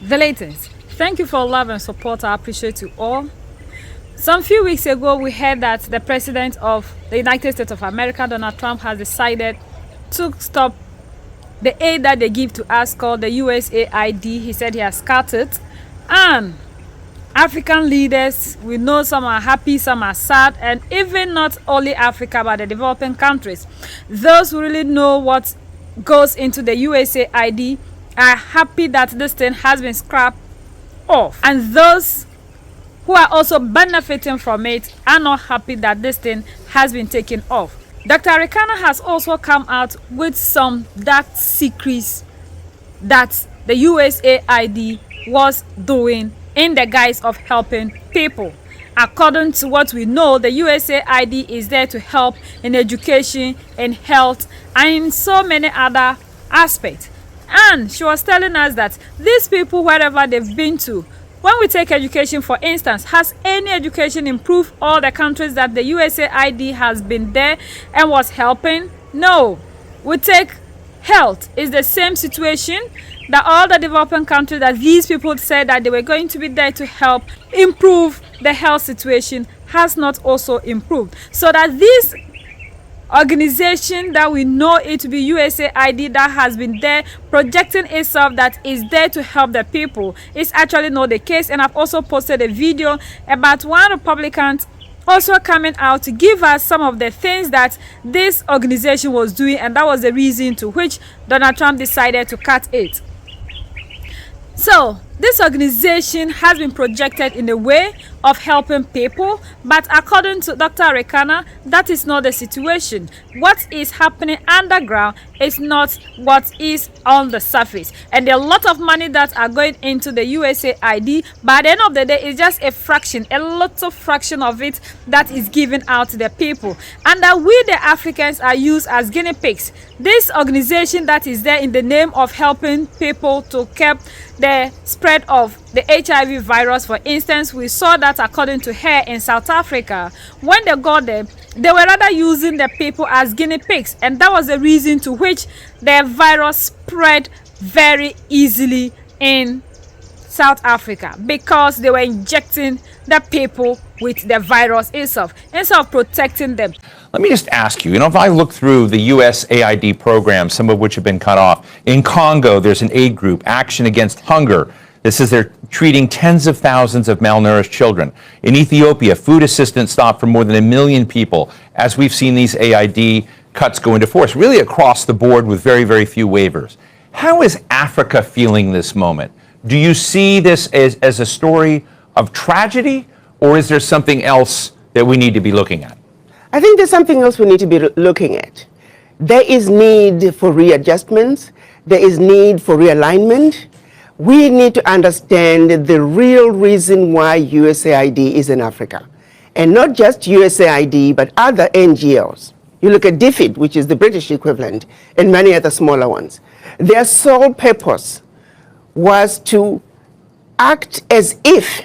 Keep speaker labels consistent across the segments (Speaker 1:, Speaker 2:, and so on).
Speaker 1: the latest. Thank you for love and support. I appreciate you all. Some few weeks ago, we heard that the president of the United States of America, Donald Trump, has decided to stop the aid that they give to us called the USAID. He said he has cut it. And African leaders, we know some are happy, some are sad, and even not only Africa, but the developing countries. Those who really know what goes into the USAID are happy that this thing has been scrapped off. And those who are also benefiting from it are not happy that this thing has been taken off. Dr. Arikana has also come out with some dark secrets that the USAID was doing in the guise of helping people. According to what we know, the USAID is there to help in education, in health, and in so many other aspects. And she was telling us that these people, wherever they've been to, when we take education, for instance, has any education improved all the countries that the USAID has been there and was helping? No. We take health, is the same situation, that all the developing countries that these people said that they were going to be there to help improve the health situation has not also improved. So that this organization that we know it to be USAID that has been there projecting itself that is there to help the people is actually not the case. And I've also posted a video about one Republican also coming out to give us some of the things that this organization was doing, and that was the reason to which Donald Trump decided to cut it. So this organization has been projected in a way of helping people, but according to Dr. Arikana, that is not the situation. What is happening underground is not what is on the surface. And there are a lot of money that are going into the USAID, but at the end of the day, it's just a fraction, a lot of fraction of it that is given out to the people. And that we, the Africans, are used as guinea pigs. This organization that is there in the name of helping people to curb the spread of the HIV virus, for instance, we saw that according to her in South Africa, when they got there, they were rather using the people as guinea pigs, and that was the reason to which the virus spread very easily in South Africa, because they were injecting the people with the virus itself instead of protecting them.
Speaker 2: Let me just ask you, if I look through the USAID programs, some of which have been cut off, in Congo, there's an aid group, Action Against Hunger. This is they're treating tens of thousands of malnourished children. In Ethiopia, food assistance stopped for more than 1 million people, as we've seen these AID cuts go into force, really across the board with very, very few waivers. How is Africa feeling this moment? Do you see this as a story of tragedy, or is there something else that we need to be looking at?
Speaker 3: I think there's something else we need to be looking at. There is need for readjustments. There is need for realignment. We need to understand the real reason why USAID is in Africa. And not just USAID, but other NGOs. You look at DFID, which is the British equivalent, and many other smaller ones. Their sole purpose was to act as if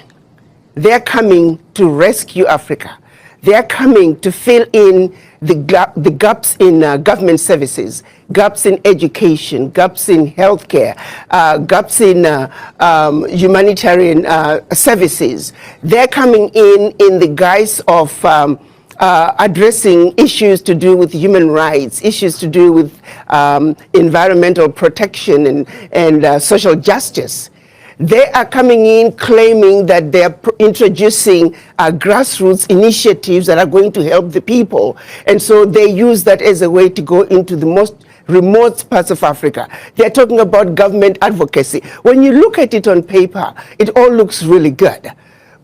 Speaker 3: they're coming to rescue Africa. They're coming to fill in the gaps in government services, gaps in education, gaps in healthcare, gaps in humanitarian services. They're coming in the guise of addressing issues to do with human rights, issues to do with environmental protection and social justice. They are coming in claiming that they're introducing grassroots initiatives that are going to help the people. And so they use that as a way to go into the most remote parts of Africa. They're talking about government advocacy. When you look at it on paper, it all looks really good.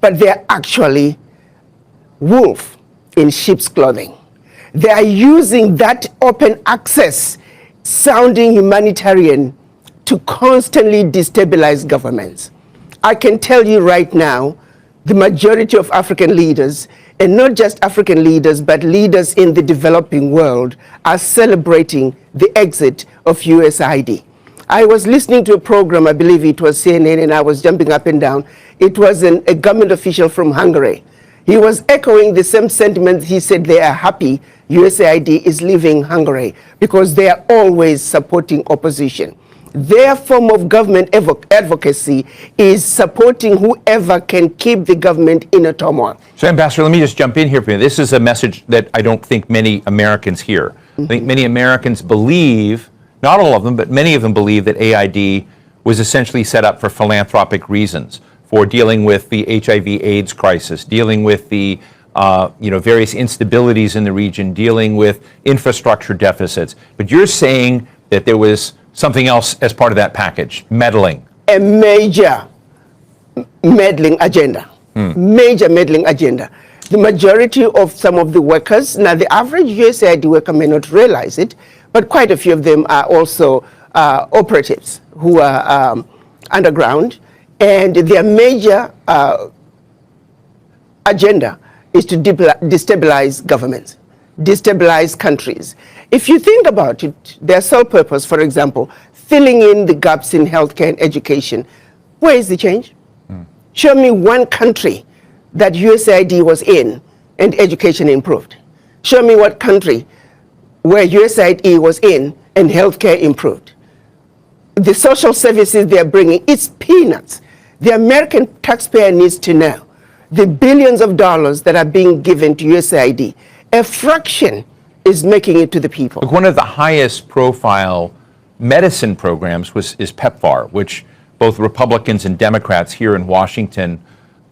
Speaker 3: But they're actually wolf in sheep's clothing. They are using that open access sounding humanitarian to constantly destabilize governments. I can tell you right now, the majority of African leaders, and not just African leaders, but leaders in the developing world, are celebrating the exit of USAID. I was listening to a program, I believe it was CNN, and I was jumping up and down. It was a government official from Hungary. He was echoing the same sentiment. He said they are happy USAID is leaving Hungary because they are always supporting opposition. Their form of government advocacy is supporting whoever can keep the government in a turmoil.
Speaker 2: So, Ambassador, let me just jump in here for you. This is a message that I don't think many Americans hear. I think many Americans believe, not all of them, but many of them believe that AID was essentially set up for philanthropic reasons, for dealing with the HIV/AIDS crisis, dealing with the various instabilities in the region, dealing with infrastructure deficits. But you're saying that there was something else as part of that package, meddling.
Speaker 3: A major meddling agenda. Major meddling agenda. The majority of some of the workers, now the average USAID worker may not realize it, but quite a few of them are also operatives who are underground, and their major agenda is to destabilize governments, destabilize countries. If you think about it, their sole purpose, for example, filling in the gaps in healthcare and education. Where is the change? Show me one country that USAID was in and education improved. Show me what country where USAID was in and healthcare improved. The social services they're bringing, it's peanuts. The American taxpayer needs to know the billions of dollars that are being given to USAID, a fraction is making it to the people.
Speaker 2: Look, one of the highest profile medicine programs is PEPFAR, which both Republicans and Democrats here in Washington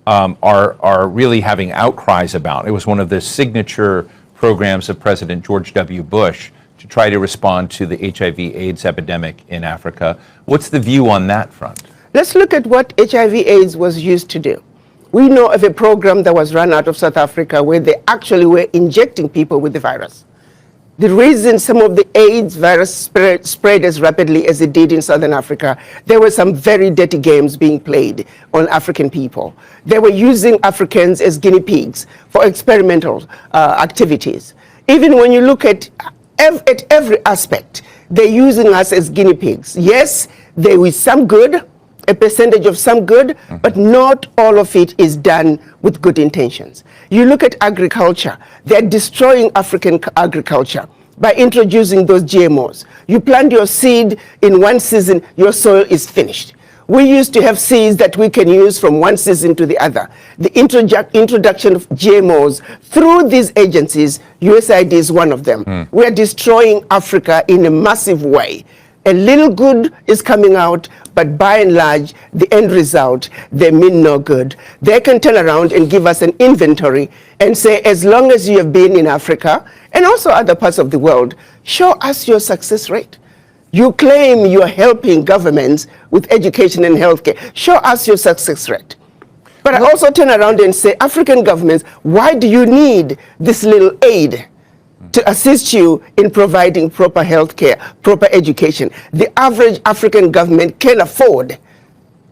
Speaker 2: are really having outcries about. It was one of the signature programs of President George W. Bush to try to respond to the HIV/AIDS epidemic in Africa. What's the view on that front?
Speaker 3: Let's look at what HIV/AIDS was used to do. We know of a program that was run out of South Africa where they actually were injecting people with the virus. The reason some of the AIDS virus spread as rapidly as it did in Southern Africa, there were some very dirty games being played on African people. They were using Africans as guinea pigs for experimental activities. Even when you look at every aspect, they're using us as guinea pigs. Yes, there is some good, a percentage of some good, but not all of it is done with good intentions. You look at agriculture, they're destroying African agriculture by introducing those GMOs. You plant your seed in one season, your soil is finished. We used to have seeds that we can use from one season to the other. The introduction of GMOs through these agencies, USAID is one of them. We are destroying Africa in a massive way. A little good is coming out, but by and large, the end result, they mean no good. They can turn around and give us an inventory and say, as long as you have been in Africa and also other parts of the world, show us your success rate. You claim you're helping governments with education and healthcare. Show us your success rate. But I also turn around and say, African governments, why do you need this little aid to assist you in providing proper health care, proper education? The average African government can afford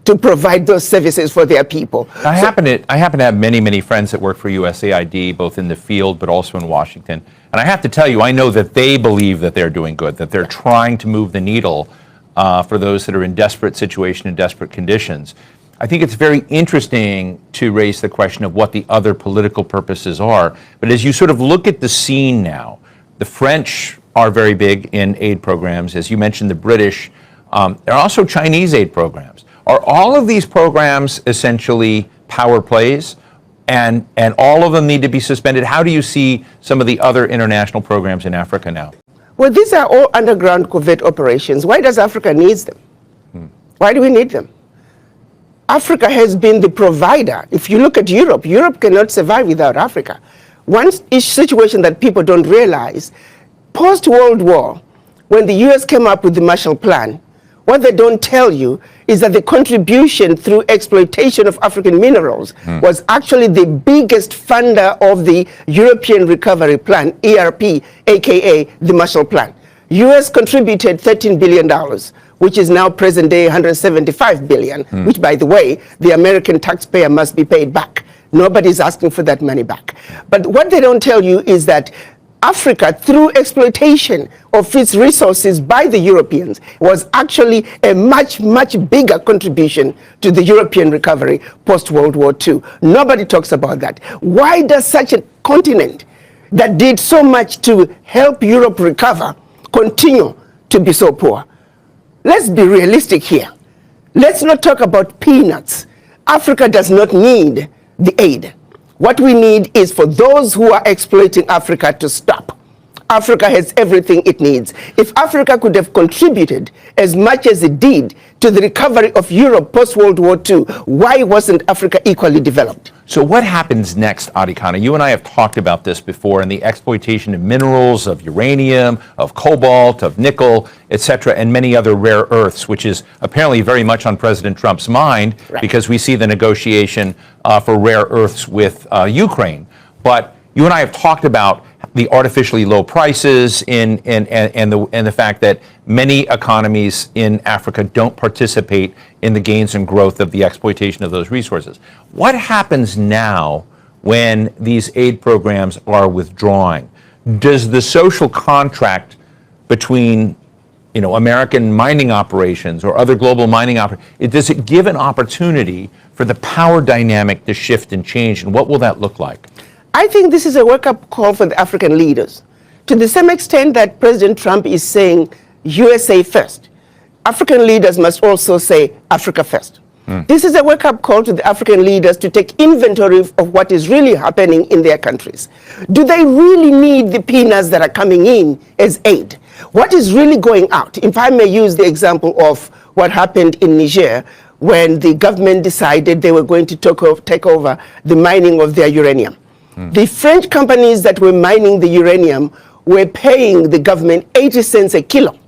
Speaker 3: to provide those services for their people.
Speaker 2: I happen to have many friends that work for USAID, both in the field but also in Washington. And I have to tell you, I know that they believe that they're doing good, that they're trying to move the needle for those that are in desperate situation and desperate conditions. I think it's very interesting to raise the question of what the other political purposes are. But as you sort of look at the scene now, the French are very big in aid programs. As you mentioned, the British. There are also Chinese aid programs. Are all of these programs essentially power plays, and all of them need to be suspended? How do you see some of the other international programs in Africa now?
Speaker 3: Well, these are all underground covert operations. Why does Africa need them? Why do we need them? Africa has been the provider. If you look at Europe, Europe cannot survive without Africa. One situation that people don't realize, post-World War, when the US came up with the Marshall Plan, what they don't tell you is that the contribution through exploitation of African minerals was actually the biggest funder of the European Recovery Plan, ERP, aka the Marshall Plan. US contributed $13 billion, which is now present day $175 billion, which, by the way, the American taxpayer must be paid back. Nobody's asking for that money back. But what they don't tell you is that Africa, through exploitation of its resources by the Europeans, was actually a much bigger contribution to the European recovery post-World War II. Nobody talks about that. Why does such a continent that did so much to help Europe recover continue to be so poor? Let's be realistic here. Let's not talk about peanuts. Africa does not need the aid. What we need is for those who are exploiting Africa to stop. Africa has everything it needs. If Africa could have contributed as much as it did to the recovery of Europe post-World War II, why wasn't Africa equally developed?
Speaker 2: So what happens next, Arikana? You and I have talked about this before, and the exploitation of minerals, of uranium, of cobalt, of nickel, etc., and many other rare earths, which is apparently very much on President Trump's mind,
Speaker 3: right,
Speaker 2: because we see the negotiation for rare earths with Ukraine. But you and I have talked about the artificially low prices and the fact that many economies in Africa don't participate in the gains and growth of the exploitation of those resources. What happens now when these aid programs are withdrawing? Does the social contract between American mining operations or other global mining operations, does it give an opportunity for the power dynamic to shift and change, and what will that look like?
Speaker 3: I think this is a wake-up call for the African leaders. To the same extent that President Trump is saying USA first, African leaders must also say Africa first. This is a wake-up call to the African leaders to take inventory of what is really happening in their countries. Do they really need the peanuts that are coming in as aid? What is really going out? If I may use the example of what happened in Niger, when the government decided they were going to take over the mining of their uranium. The French companies that were mining the uranium were paying the government 80 cents a kilo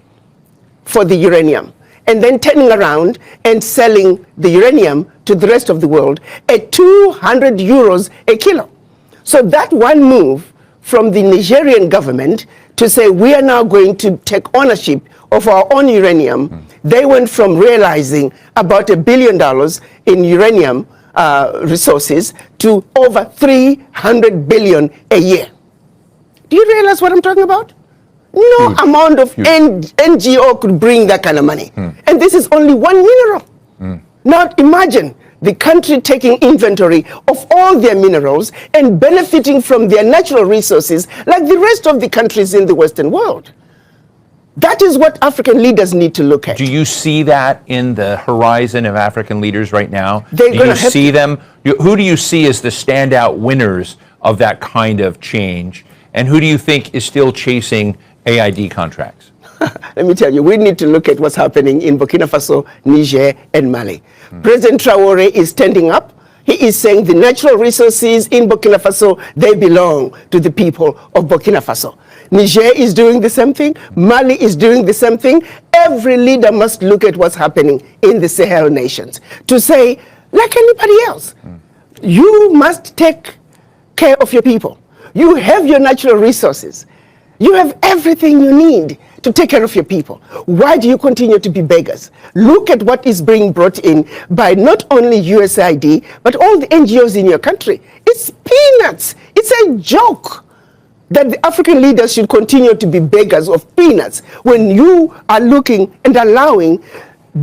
Speaker 3: for the uranium, and then turning around and selling the uranium to the rest of the world at 200 euros a kilo. So that one move from the Nigerian government to say we are now going to take ownership of our own uranium, they went from realizing about $1 billion in uranium resources to over 300 billion a year. Do you realize what I'm talking about? No amount of NGO could bring that kind of money. And this is only one mineral. Now imagine the country taking inventory of all their minerals and benefiting from their natural resources like the rest of the countries in the Western world. That is what African leaders need to look at.
Speaker 2: Do you see that in the horizon of African leaders right now?
Speaker 3: Do you
Speaker 2: see them? Who do you see as the standout winners of that kind of change? And who do you think is still chasing AID contracts?
Speaker 3: Let me tell you, we need to look at what's happening in Burkina Faso, Niger, and Mali. President Traoré is standing up. He is saying the natural resources in Burkina Faso, they belong to the people of Burkina Faso. Niger is doing the same thing. Mali is doing the same thing. Every leader must look at what's happening in the Sahel nations to say, like anybody else, you must take care of your people. You have your natural resources. You have everything you need to take care of your people. Why do you continue to be beggars? Look at what is being brought in by not only USAID, but all the NGOs in your country. It's peanuts. It's a joke that the African leaders should continue to be beggars of peanuts when you are looking and allowing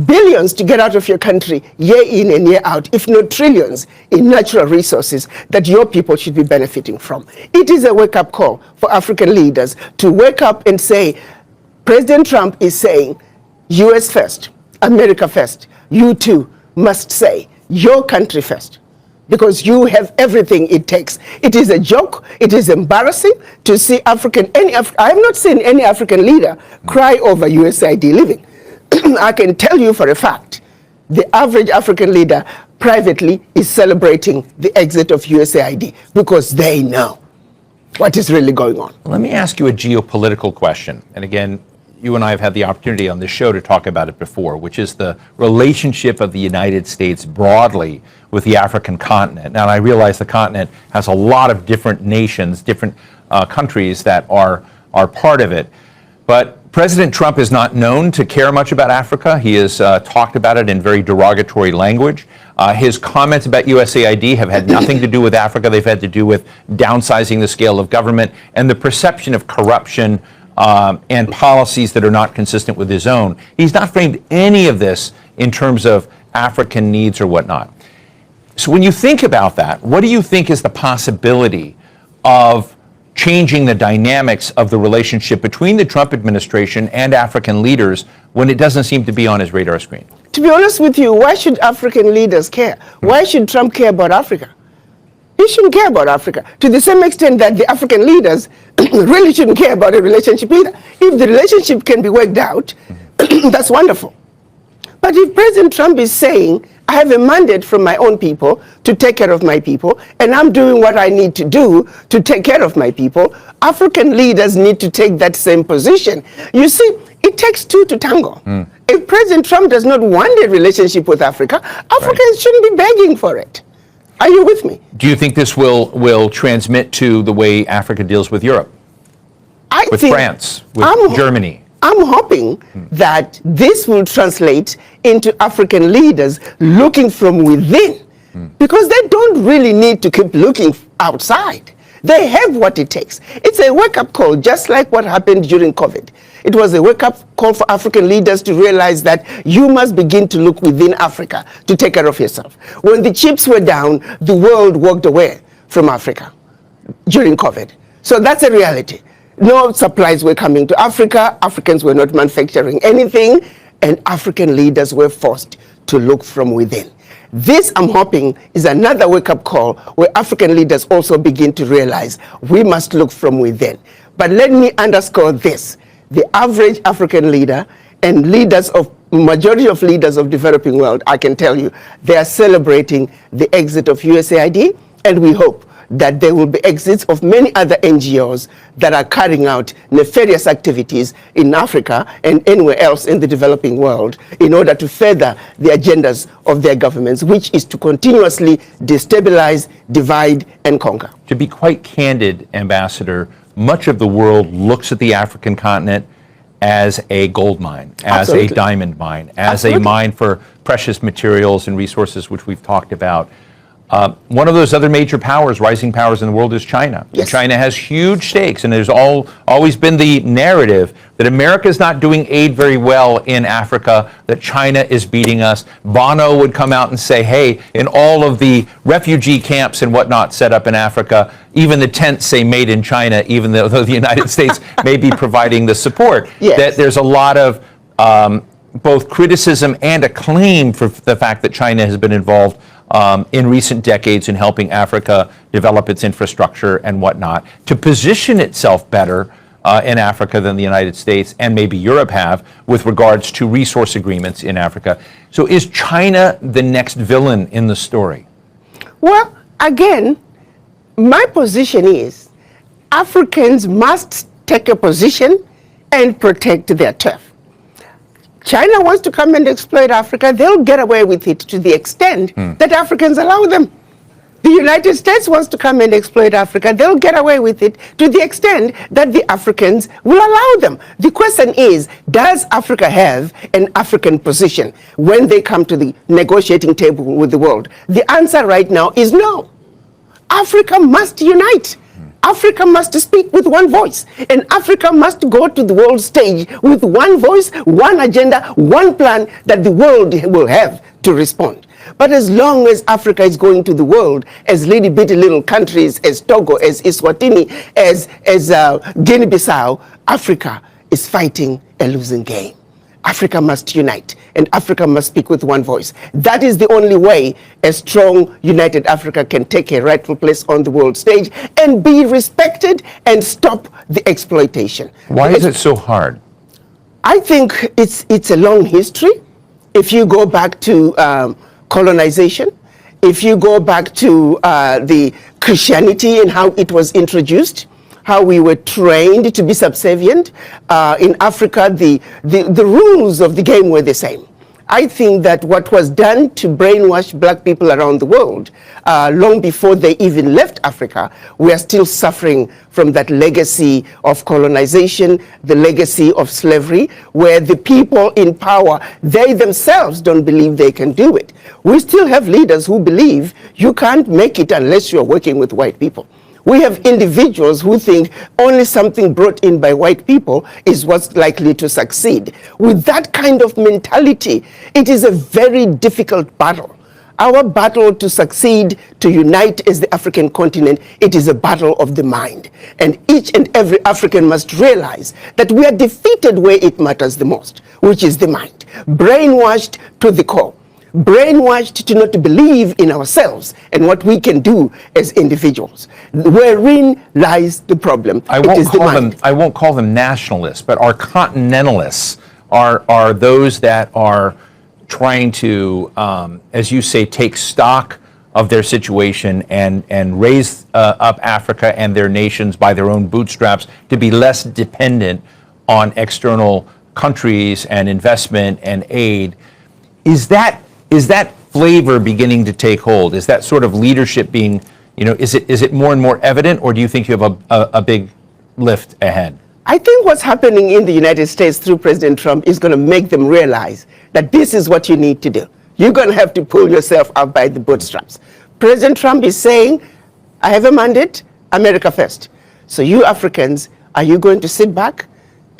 Speaker 3: billions to get out of your country year in and year out, if not trillions, in natural resources that your people should be benefiting from. It is a wake-up call for African leaders to wake up and say, President Trump is saying, US first, America first. You too must say, your country first, because you have everything it takes. It is a joke. It is embarrassing to see I have not seen any African leader cry over USAID living. I can tell you for a fact, the average African leader privately is celebrating the exit of USAID because they know what is really going on.
Speaker 2: Let me ask you a geopolitical question. And again, you and I have had the opportunity on this show to talk about it before, which is the relationship of the United States broadly with the African continent. Now, I realize the continent has a lot of different nations, different countries that are part of it. But President Trump is not known to care much about Africa. He has talked about it in very derogatory language. His comments about USAID have had nothing to do with Africa. They've had to do with downsizing the scale of government and the perception of corruption and policies that are not consistent with his own. He's not framed any of this in terms of African needs or whatnot. So when you think about that, what do you think is the possibility of changing the dynamics of the relationship between the Trump administration and African leaders when it doesn't seem to be on his radar screen?
Speaker 3: To be honest with you, why should African leaders care? Why should Trump care about Africa? He shouldn't care about Africa to the same extent that the African leaders really shouldn't care about a relationship either. If the relationship can be worked out, that's wonderful. But if President Trump is saying, I have a mandate from my own people to take care of my people, and I'm doing what I need to do to take care of my people, African leaders need to take that same position. You see, it takes two to tango. If President Trump does not want a relationship with Africa, Africans shouldn't be begging for it. Are you with me?
Speaker 2: Do you think this will transmit to the way Africa deals with Europe? With France, with Germany?
Speaker 3: I'm hoping that this will translate into African leaders looking from within, because they don't really need to keep looking outside. They have what it takes. It's a wake-up call, just like what happened during COVID. It was a wake-up call for African leaders to realize that you must begin to look within Africa to take care of yourself. When the chips were down, the world walked away from Africa during COVID. So that's a reality. No supplies were coming to Africa. Africans were not manufacturing anything, and African leaders were forced to look from within. This, I'm hoping, is another wake-up call where African leaders also begin to realize we must look from within. But let me underscore this. The average African leader and majority of leaders of developing world, I can tell you, they are celebrating the exit of USAID, and we hope that there will be exits of many other NGOs that are carrying out nefarious activities in Africa and anywhere else in the developing world in order to further the agendas of their governments, which is to continuously destabilize, divide, and conquer.
Speaker 2: To be quite candid, Ambassador, much of the world looks at the African continent as a gold mine, as
Speaker 3: Absolutely.
Speaker 2: a diamond mine, as
Speaker 3: Absolutely.
Speaker 2: a mine for precious materials and resources, which we've talked about. One of those other major powers, rising powers in the world, is China.
Speaker 3: Yes.
Speaker 2: China has huge stakes, and there's always been the narrative that America is not doing aid very well in Africa, that China is beating us. Bono would come out and say, hey, in all of the refugee camps and whatnot set up in Africa, even the tents say made in China, even though the United States may be providing the support.
Speaker 3: Yes.
Speaker 2: That there's a lot of both criticism and acclaim for the fact that China has been involved in recent decades in helping Africa develop its infrastructure and whatnot, to position itself better in Africa than the United States and maybe Europe have with regards to resource agreements in Africa. So is China the next villain in the story?
Speaker 3: Well, again, my position is Africans must take a position and protect their turf. China wants to come and exploit Africa, they'll get away with it to the extent that Africans allow them. The United States wants to come and exploit Africa, they'll get away with it to the extent that the Africans will allow them. The question is, does Africa have an African position when they come to the negotiating table with the world? The answer right now is no. Africa must unite. Africa must speak with one voice, and Africa must go to the world stage with one voice, one agenda, one plan that the world will have to respond. But as long as Africa is going to the world as bitty little countries, as Togo, as Eswatini, as Guinea-Bissau, Africa is fighting a losing game. Africa must unite, and Africa must speak with one voice. That is the only way a strong, united Africa can take a rightful place on the world stage and be respected and stop the exploitation.
Speaker 2: Why is it so hard?
Speaker 3: I think it's a long history. If you go back to colonization, if you go back to the Christianity and how it was introduced, how we were trained to be subservient. In Africa, the rules of the game were the same. I think that what was done to brainwash black people around the world, long before they even left Africa, we are still suffering from that legacy of colonization, the legacy of slavery, where the people in power, they themselves don't believe they can do it. We still have leaders who believe you can't make it unless you're working with white people. We have individuals who think only something brought in by white people is what's likely to succeed. With that kind of mentality, it is a very difficult battle. Our battle to succeed, to unite as the African continent, it is a battle of the mind. And each and every African must realize that we are defeated where it matters the most, which is the mind. Brainwashed to the core. Brainwashed to not to believe in ourselves and what we can do as individuals. Wherein lies the problem.
Speaker 2: I won't call them nationalists, but our continentalists are those that are trying to, as you say, take stock of their situation and raise up Africa and their nations by their own bootstraps to be less dependent on external countries and investment and aid. Is that flavor beginning to take hold? Is that sort of leadership being, is it more and more evident, or do you think you have a big lift ahead?
Speaker 3: I think what's happening in the United States through President Trump is going to make them realize that this is what you need to do. You're going to have to pull yourself up by the bootstraps. President Trump is saying, I have a mandate, America first. So you Africans, are you going to sit back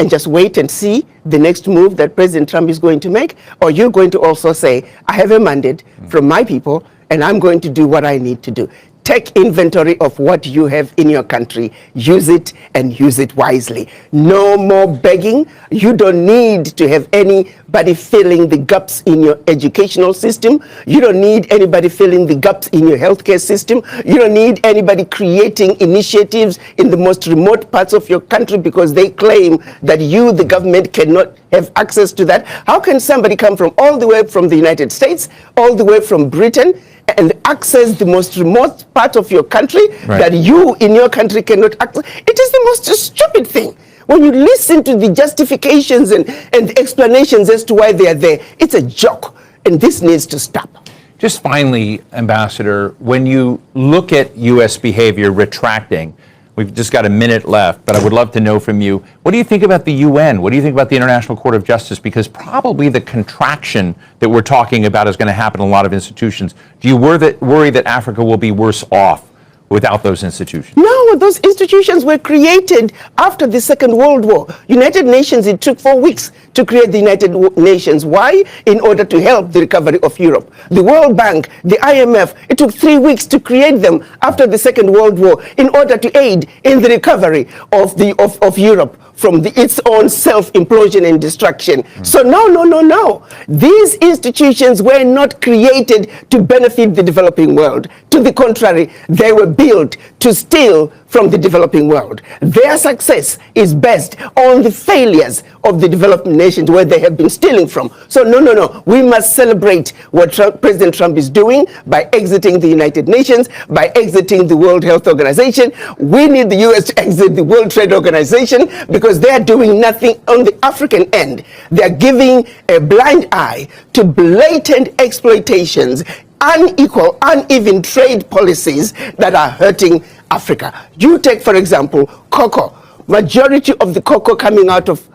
Speaker 3: and just wait and see the next move that President Trump is going to make? Or you're going to also say, I have a mandate from my people and I'm going to do what I need to do. Take inventory of what you have in your country. Use it and use it wisely. No more begging. You don't need to have anybody filling the gaps in your educational system. You don't need anybody filling the gaps in your healthcare system. You don't need anybody creating initiatives in the most remote parts of your country because they claim that you, the government, cannot have access to that. How can somebody come from all the way from the United States, all the way from Britain, and access the most remote part of your country that you in your country cannot access? It is the most stupid thing. When you listen to the justifications and the explanations as to why they are there, it's a joke, and this needs to stop.
Speaker 2: Just finally, Ambassador, when you look at U.S. behavior retracting, we've just got a minute left, but I would love to know from you, what do you think about the UN? What do you think about the International Court of Justice? Because probably the contraction that we're talking about is going to happen in a lot of institutions. Do you worry that Africa will be worse off without those institutions?
Speaker 3: No, those institutions were created after the Second World War. United Nations, it took 4 weeks to create the United Nations. Why? In order to help the recovery of Europe. The World Bank, the IMF, it took 3 weeks to create them after the Second World War in order to aid in the recovery of Europe from its own self-implosion and destruction. So no. These institutions were not created to benefit the developing world. To the contrary, they were built to steal from the developing world. Their success is based on the failures of the developing nations where they have been stealing from. So no. We must celebrate what President Trump is doing by exiting the United Nations, by exiting the World Health Organization. We need the U.S. to exit the World Trade Organization because they are doing nothing on the African end. They are giving a blind eye to blatant exploitations, unequal, uneven trade policies that are hurting Africa. You take, for example, cocoa. Majority of the cocoa coming out of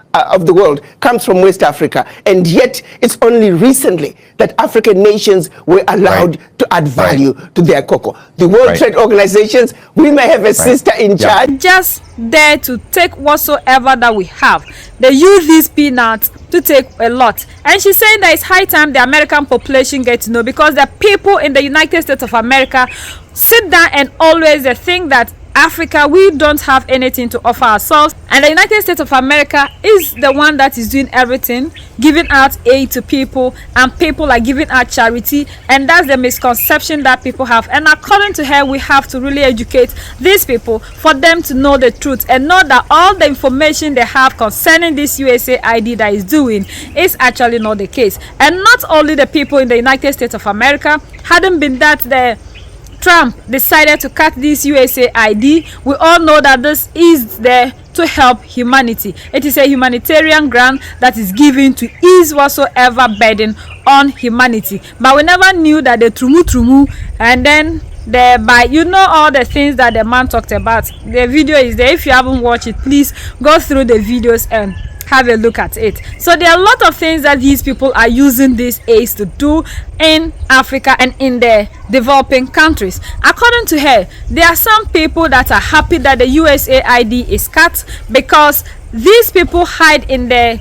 Speaker 3: the world comes from West Africa, and yet it's only recently that African nations were allowed to add value to their cocoa. The World Trade Organizations, we may have a sister in charge.
Speaker 1: Just there to take whatsoever that we have. They use these peanuts to take a lot. And she's saying that it's high time the American population get to know, because the people in the United States of America sit down and always they think that Africa, we don't have anything to offer ourselves, and the United States of America is the one that is doing everything, giving out aid to people, and people are giving out charity, and that's the misconception that people have. And according to her, we have to really educate these people for them to know the truth and know that all the information they have concerning this USAID that is doing is actually not the case. And not only the people in the United States of America, hadn't been that the Trump decided to cut this USAID, we all know that this is there to help humanity. It is a humanitarian grant that is given to ease whatsoever burden on humanity. But we never knew that the trumu and then you know all the things that the man talked about. The video is there. If you haven't watched it, please go through the videos and have a look at it. So there are a lot of things that these people are using these aids to do in Africa and in the developing countries. According to her, there are some people that are happy that the USAID is cut because these people hide in the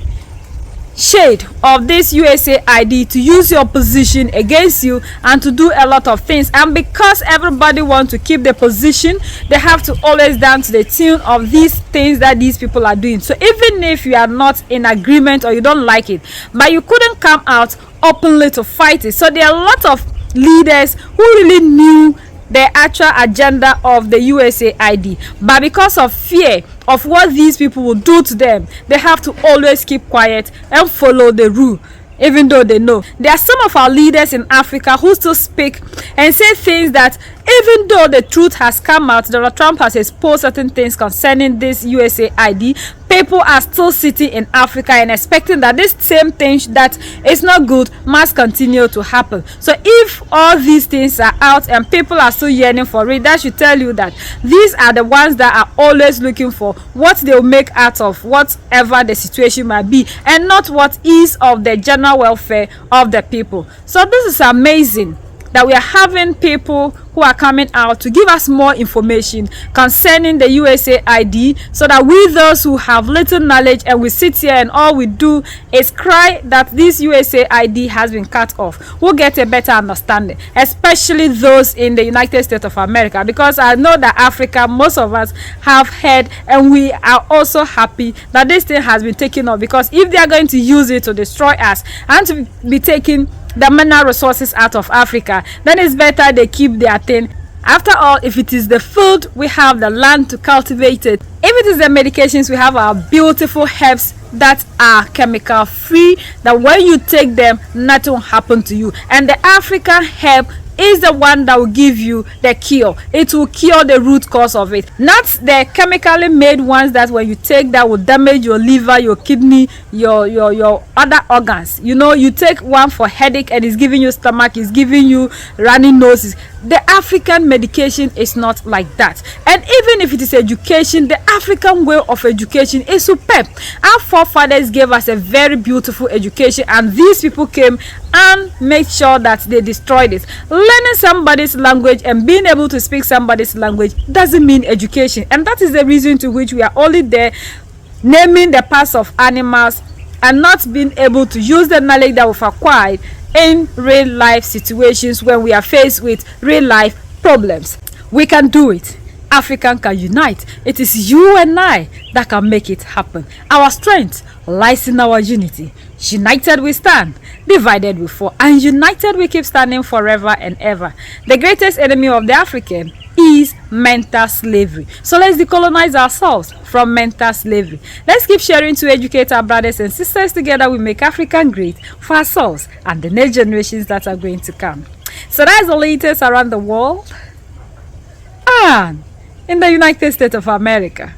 Speaker 1: shade of this USAID to use your position against you and to do a lot of things. And because everybody wants to keep the position, they have to always dance to the tune of these things that these people are doing. So even if you are not in agreement or you don't like it, but you couldn't come out openly to fight it. So there are a lot of leaders who really knew the actual agenda of the USAID, but because of fear of what these people will do to them, they have to always keep quiet and follow the rule, even though they know. There are some of our leaders in Africa who still speak and say things that, even though the truth has come out, Donald Trump has exposed certain things concerning this USAID, people are still sitting in Africa and expecting that this same thing that is not good must continue to happen. So if all these things are out and people are still yearning for it, that should tell you that these are the ones that are always looking for what they'll make out of whatever the situation might be, and not what is of the general welfare of the people. So this is amazing that we are having people who are coming out to give us more information concerning the USAID, so that we, those who have little knowledge and we sit here and all we do is cry that this USAID has been cut off, we'll get a better understanding, especially those in the United States of America, because I know that Africa, most of us have heard, and we are also happy that this thing has been taken off, because if they are going to use it to destroy us and to be taking the mineral resources out of Africa, then it's better they keep their thing. After all, if it is the food, we have the land to cultivate it. If it is the medications, we have our beautiful herbs that are chemical free, that when you take them, nothing will happen to you. And the African herb is the one that will give you the cure. It will cure the root cause of it, not the chemically made ones that when you take that will damage your liver, your kidney, your other organs. You know, you take one for headache and it's giving you stomach, it's giving you running noses. The African medication is not like that. And even if it is education, the African way of education is superb. Our forefathers gave us a very beautiful education, and these people came and made sure that they destroyed it. Learning somebody's language and being able to speak somebody's language doesn't mean education, and that is the reason to which we are only there naming the parts of animals and not being able to use the knowledge that we've acquired in real life situations when we are faced with real life problems. We can do it. Africa can unite. It is you and I that can make it happen. Our strength lies in our unity. United we stand, divided we fall, and united we keep standing forever and ever. The greatest enemy of the African is mental slavery. So let's decolonize ourselves from mental slavery. Let's keep sharing to educate our brothers and sisters. Together we make Africa great for ourselves and the next generations that are going to come. So that's the latest around the world and in the United States of America.